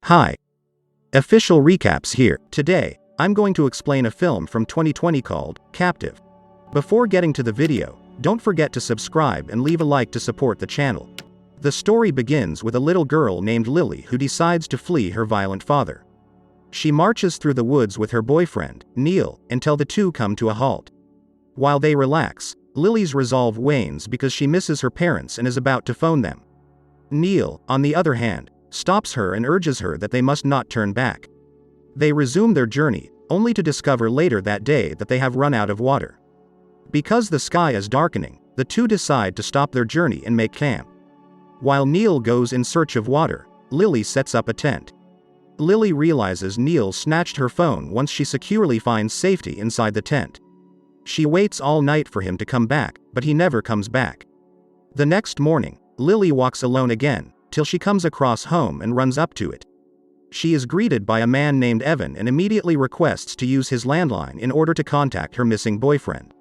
Hi. Official recaps here. Today, I'm going to explain a film from 2020 called Captive. Before getting to the video, don't forget to subscribe and leave a like to support the channel. The story begins with a little girl named Lily who decides to flee her violent father. She marches through the woods with her boyfriend, Neil, until the two come to a halt. While they relax, Lily's resolve wanes because she misses her parents and is about to phone them. Neil, on the other hand, stops her and urges her that they must not turn back. They resume their journey, only to discover later that day that they have run out of water. Because the sky is darkening, the two decide to stop their journey and make camp. While Neil goes in search of water, Lily sets up a tent. Lily realizes Neil snatched her phone once she securely finds safety inside the tent. She waits all night for him to come back, but he never comes back. The next morning, Lily walks alone again, till she comes across home and runs up to it. She is greeted by a man named Evan and immediately requests to use his landline in order to contact her missing boyfriend.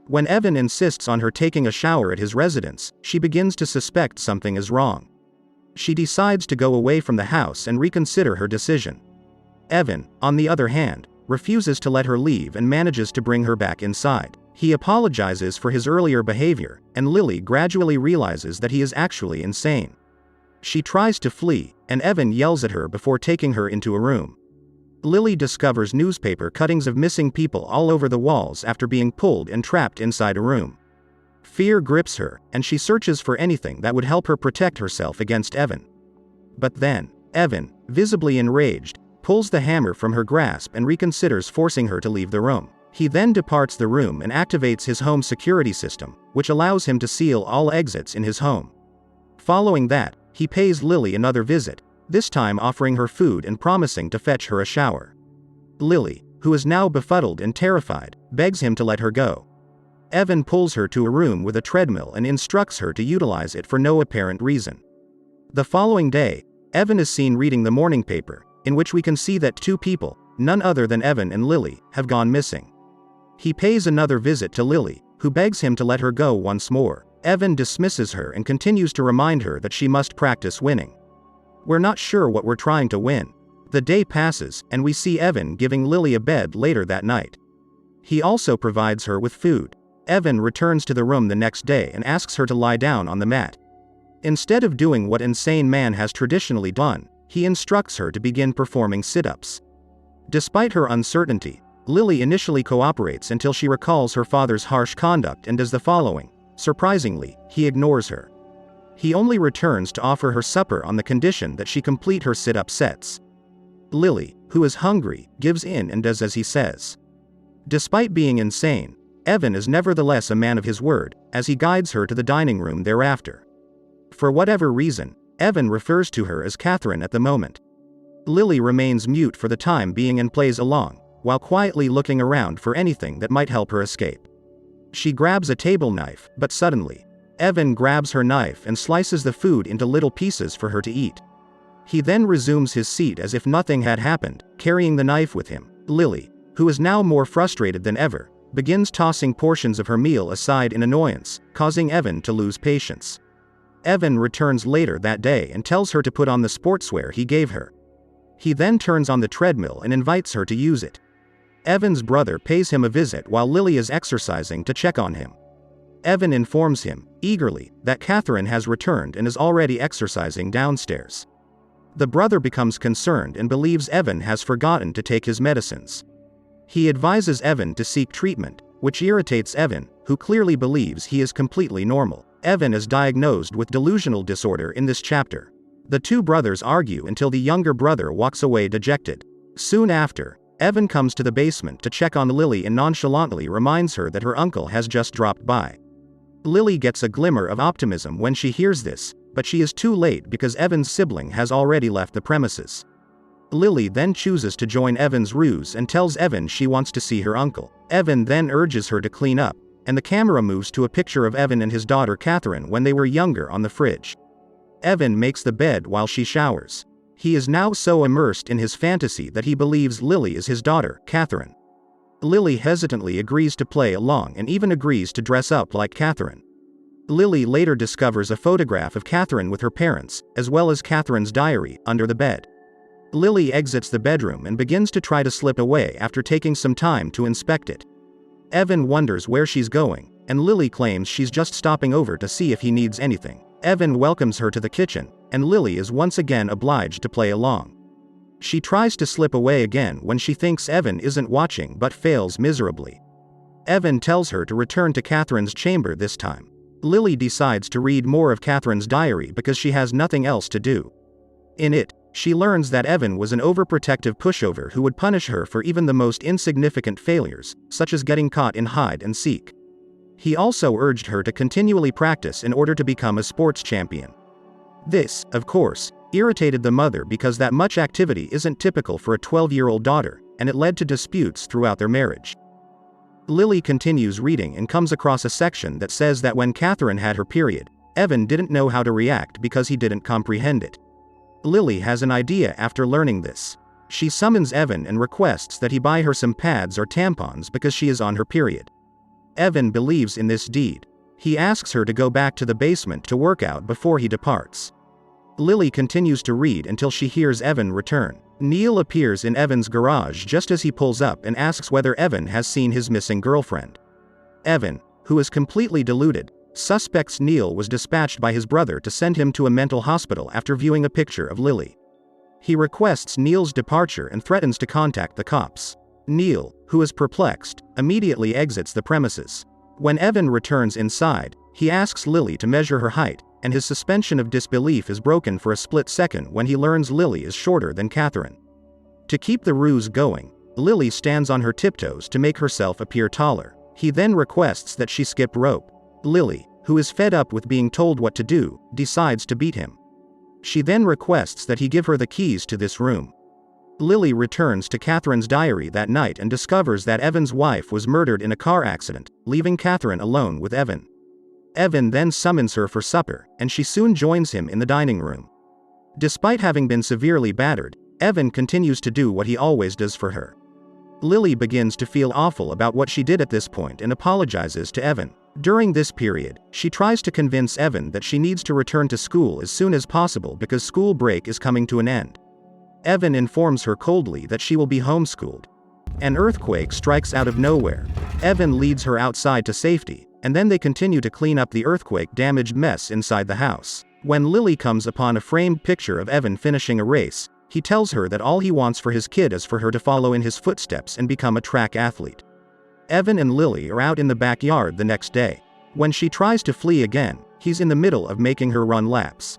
When Evan insists on her taking a shower at his residence, she begins to suspect something is wrong. She decides to go away from the house and reconsider her decision. Evan, on the other hand, refuses to let her leave and manages to bring her back inside. He apologizes for his earlier behavior, and Lily gradually realizes that he is actually insane. She tries to flee, and Evan yells at her before taking her into a room. Lily discovers newspaper cuttings of missing people all over the walls after being pulled and trapped inside a room. Fear grips her, and she searches for anything that would help her protect herself against Evan. But then, Evan, visibly enraged, pulls the hammer from her grasp and reconsiders forcing her to leave the room. He then departs the room and activates his home security system, which allows him to seal all exits in his home. Following that, he pays Lily another visit, this time offering her food and promising to fetch her a shower. Lily, who is now befuddled and terrified, begs him to let her go. Evan pulls her to a room with a treadmill and instructs her to utilize it for no apparent reason. The following day, Evan is seen reading the morning paper, in which we can see that two people, none other than Evan and Lily, have gone missing. He pays another visit to Lily, who begs him to let her go once more. Evan dismisses her and continues to remind her that she must practice winning. "We're not sure what we're trying to win." The day passes, and we see Evan giving Lily a bed later that night. He also provides her with food. Evan returns to the room the next day and asks her to lie down on the mat. Instead of doing what insane man has traditionally done, he instructs her to begin performing sit-ups. Despite her uncertainty, Lily initially cooperates until she recalls her father's harsh conduct and does the following. Surprisingly, he ignores her. He only returns to offer her supper on the condition that she complete her sit-up sets. Lily, who is hungry, gives in and does as he says. Despite being insane, Evan is nevertheless a man of his word, as he guides her to the dining room thereafter. For whatever reason, Evan refers to her as Catherine at the moment. Lily remains mute for the time being and plays along, while quietly looking around for anything that might help her escape. She grabs a table knife, but suddenly, Evan grabs her knife and slices the food into little pieces for her to eat. He then resumes his seat as if nothing had happened, carrying the knife with him. Lily, who is now more frustrated than ever, begins tossing portions of her meal aside in annoyance, causing Evan to lose patience. Evan returns later that day and tells her to put on the sportswear he gave her. He then turns on the treadmill and invites her to use it. Evan's brother pays him a visit while Lily is exercising to check on him. Evan informs him, eagerly, that Catherine has returned and is already exercising downstairs. The brother becomes concerned and believes Evan has forgotten to take his medicines. He advises Evan to seek treatment, which irritates Evan, who clearly believes he is completely normal. Evan is diagnosed with delusional disorder in this chapter. The two brothers argue until the younger brother walks away dejected. Soon after, Evan comes to the basement to check on Lily and nonchalantly reminds her that her uncle has just dropped by. Lily gets a glimmer of optimism when she hears this, but she is too late because Evan's sibling has already left the premises. Lily then chooses to join Evan's ruse and tells Evan she wants to see her uncle. Evan then urges her to clean up, and the camera moves to a picture of Evan and his daughter Catherine when they were younger on the fridge. Evan makes the bed while she showers. He is now so immersed in his fantasy that he believes Lily is his daughter, Catherine. Lily hesitantly agrees to play along and even agrees to dress up like Catherine. Lily later discovers a photograph of Catherine with her parents, as well as Catherine's diary, under the bed. Lily exits the bedroom and begins to try to slip away after taking some time to inspect it. Evan wonders where she's going, and Lily claims she's just stopping over to see if he needs anything. Evan welcomes her to the kitchen, and Lily is once again obliged to play along. She tries to slip away again when she thinks Evan isn't watching but fails miserably. Evan tells her to return to Catherine's chamber this time. Lily decides to read more of Catherine's diary because she has nothing else to do. In it, she learns that Evan was an overprotective pushover who would punish her for even the most insignificant failures, such as getting caught in hide and seek. He also urged her to continually practice in order to become a sports champion. This, of course, irritated the mother because that much activity isn't typical for a 12-year-old daughter, and it led to disputes throughout their marriage. Lily continues reading and comes across a section that says that when Catherine had her period, Evan didn't know how to react because he didn't comprehend it. Lily has an idea after learning this. She summons Evan and requests that he buy her some pads or tampons because she is on her period. Evan believes in this deed. He asks her to go back to the basement to work out before he departs. Lily continues to read until she hears Evan return. Neil appears in Evan's garage just as he pulls up and asks whether Evan has seen his missing girlfriend. Evan, who is completely deluded, suspects Neil was dispatched by his brother to send him to a mental hospital after viewing a picture of Lily. He requests Neil's departure and threatens to contact the cops. Neil, who is perplexed, immediately exits the premises. When Evan returns inside, he asks Lily to measure her height, and his suspension of disbelief is broken for a split second when he learns Lily is shorter than Catherine. To keep the ruse going, Lily stands on her tiptoes to make herself appear taller. He then requests that she skip rope. Lily, who is fed up with being told what to do, decides to beat him. She then requests that he give her the keys to this room. Lily returns to Catherine's diary that night and discovers that Evan's wife was murdered in a car accident, leaving Catherine alone with Evan. Evan then summons her for supper, and she soon joins him in the dining room. Despite having been severely battered, Evan continues to do what he always does for her. Lily begins to feel awful about what she did at this point and apologizes to Evan. During this period, she tries to convince Evan that she needs to return to school as soon as possible because school break is coming to an end. Evan informs her coldly that she will be homeschooled. An earthquake strikes out of nowhere. Evan leads her outside to safety, and then they continue to clean up the earthquake-damaged mess inside the house. When Lily comes upon a framed picture of Evan finishing a race, he tells her that all he wants for his kid is for her to follow in his footsteps and become a track athlete. Evan and Lily are out in the backyard the next day. When she tries to flee again, he's in the middle of making her run laps.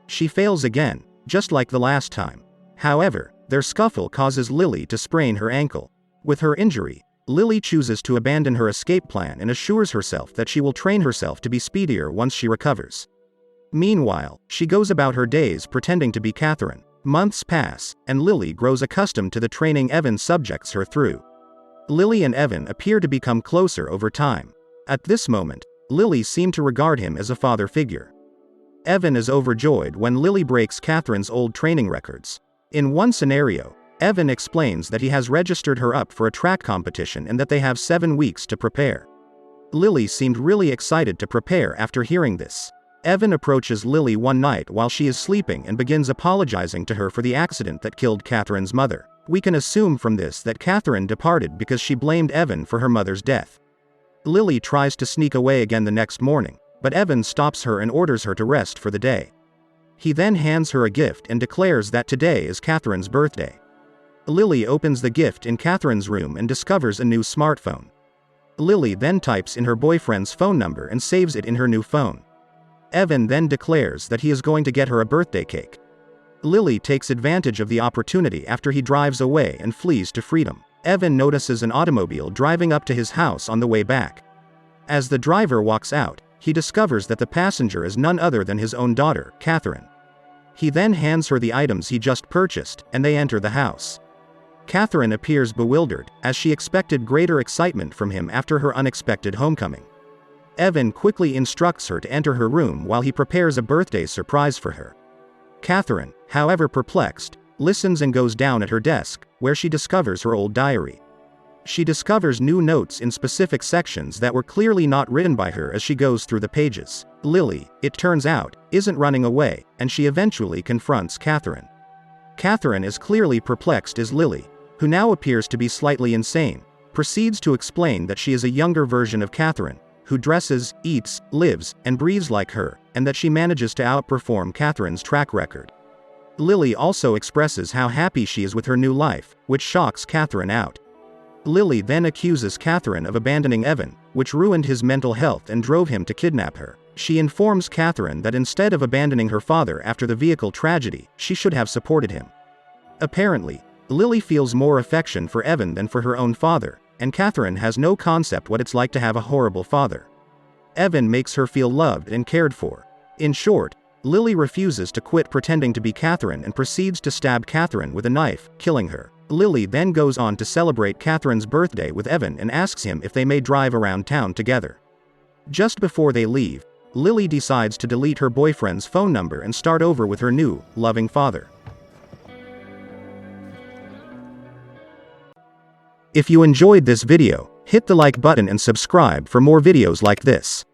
She fails again, just like the last time. However, their scuffle causes Lily to sprain her ankle. With her injury, Lily chooses to abandon her escape plan and assures herself that she will train herself to be speedier once she recovers. Meanwhile, she goes about her days pretending to be Catherine. Months pass, and Lily grows accustomed to the training Evan subjects her through. Lily and Evan appear to become closer over time. At this moment, Lily seemed to regard him as a father figure. Evan is overjoyed when Lily breaks Catherine's old training records. In one scenario, Evan explains that he has registered her up for a track competition and that they have 7 weeks to prepare. Lily seemed really excited to prepare after hearing this. Evan approaches Lily one night while she is sleeping and begins apologizing to her for the accident that killed Catherine's mother. We can assume from this that Catherine departed because she blamed Evan for her mother's death. Lily tries to sneak away again the next morning, but Evan stops her and orders her to rest for the day. He then hands her a gift and declares that today is Catherine's birthday. Lily opens the gift in Catherine's room and discovers a new smartphone. Lily then types in her boyfriend's phone number and saves it in her new phone. Evan then declares that he is going to get her a birthday cake. Lily takes advantage of the opportunity after he drives away and flees to freedom. Evan notices an automobile driving up to his house on the way back. As the driver walks out, he discovers that the passenger is none other than his own daughter, Catherine. He then hands her the items he just purchased, and they enter the house. Catherine appears bewildered, as she expected greater excitement from him after her unexpected homecoming. Evan quickly instructs her to enter her room while he prepares a birthday surprise for her. Catherine, however perplexed, listens and goes down at her desk, where she discovers her old diary. She discovers new notes in specific sections that were clearly not written by her as she goes through the pages. Lily, it turns out, isn't running away, and she eventually confronts Catherine. Catherine is clearly perplexed as Lily, who now appears to be slightly insane, proceeds to explain that she is a younger version of Catherine, who dresses, eats, lives, and breathes like her, and that she manages to outperform Catherine's track record. Lily also expresses how happy she is with her new life, which shocks Catherine out. Lily then accuses Catherine of abandoning Evan, which ruined his mental health and drove him to kidnap her. She informs Catherine that instead of abandoning her father after the vehicle tragedy, she should have supported him. Apparently, Lily feels more affection for Evan than for her own father, and Catherine has no concept what it's like to have a horrible father. Evan makes her feel loved and cared for. In short, Lily refuses to quit pretending to be Catherine and proceeds to stab Catherine with a knife, killing her. Lily then goes on to celebrate Catherine's birthday with Evan and asks him if they may drive around town together. Just before they leave, Lily decides to delete her boyfriend's phone number and start over with her new, loving father. If you enjoyed this video, hit the like button and subscribe for more videos like this.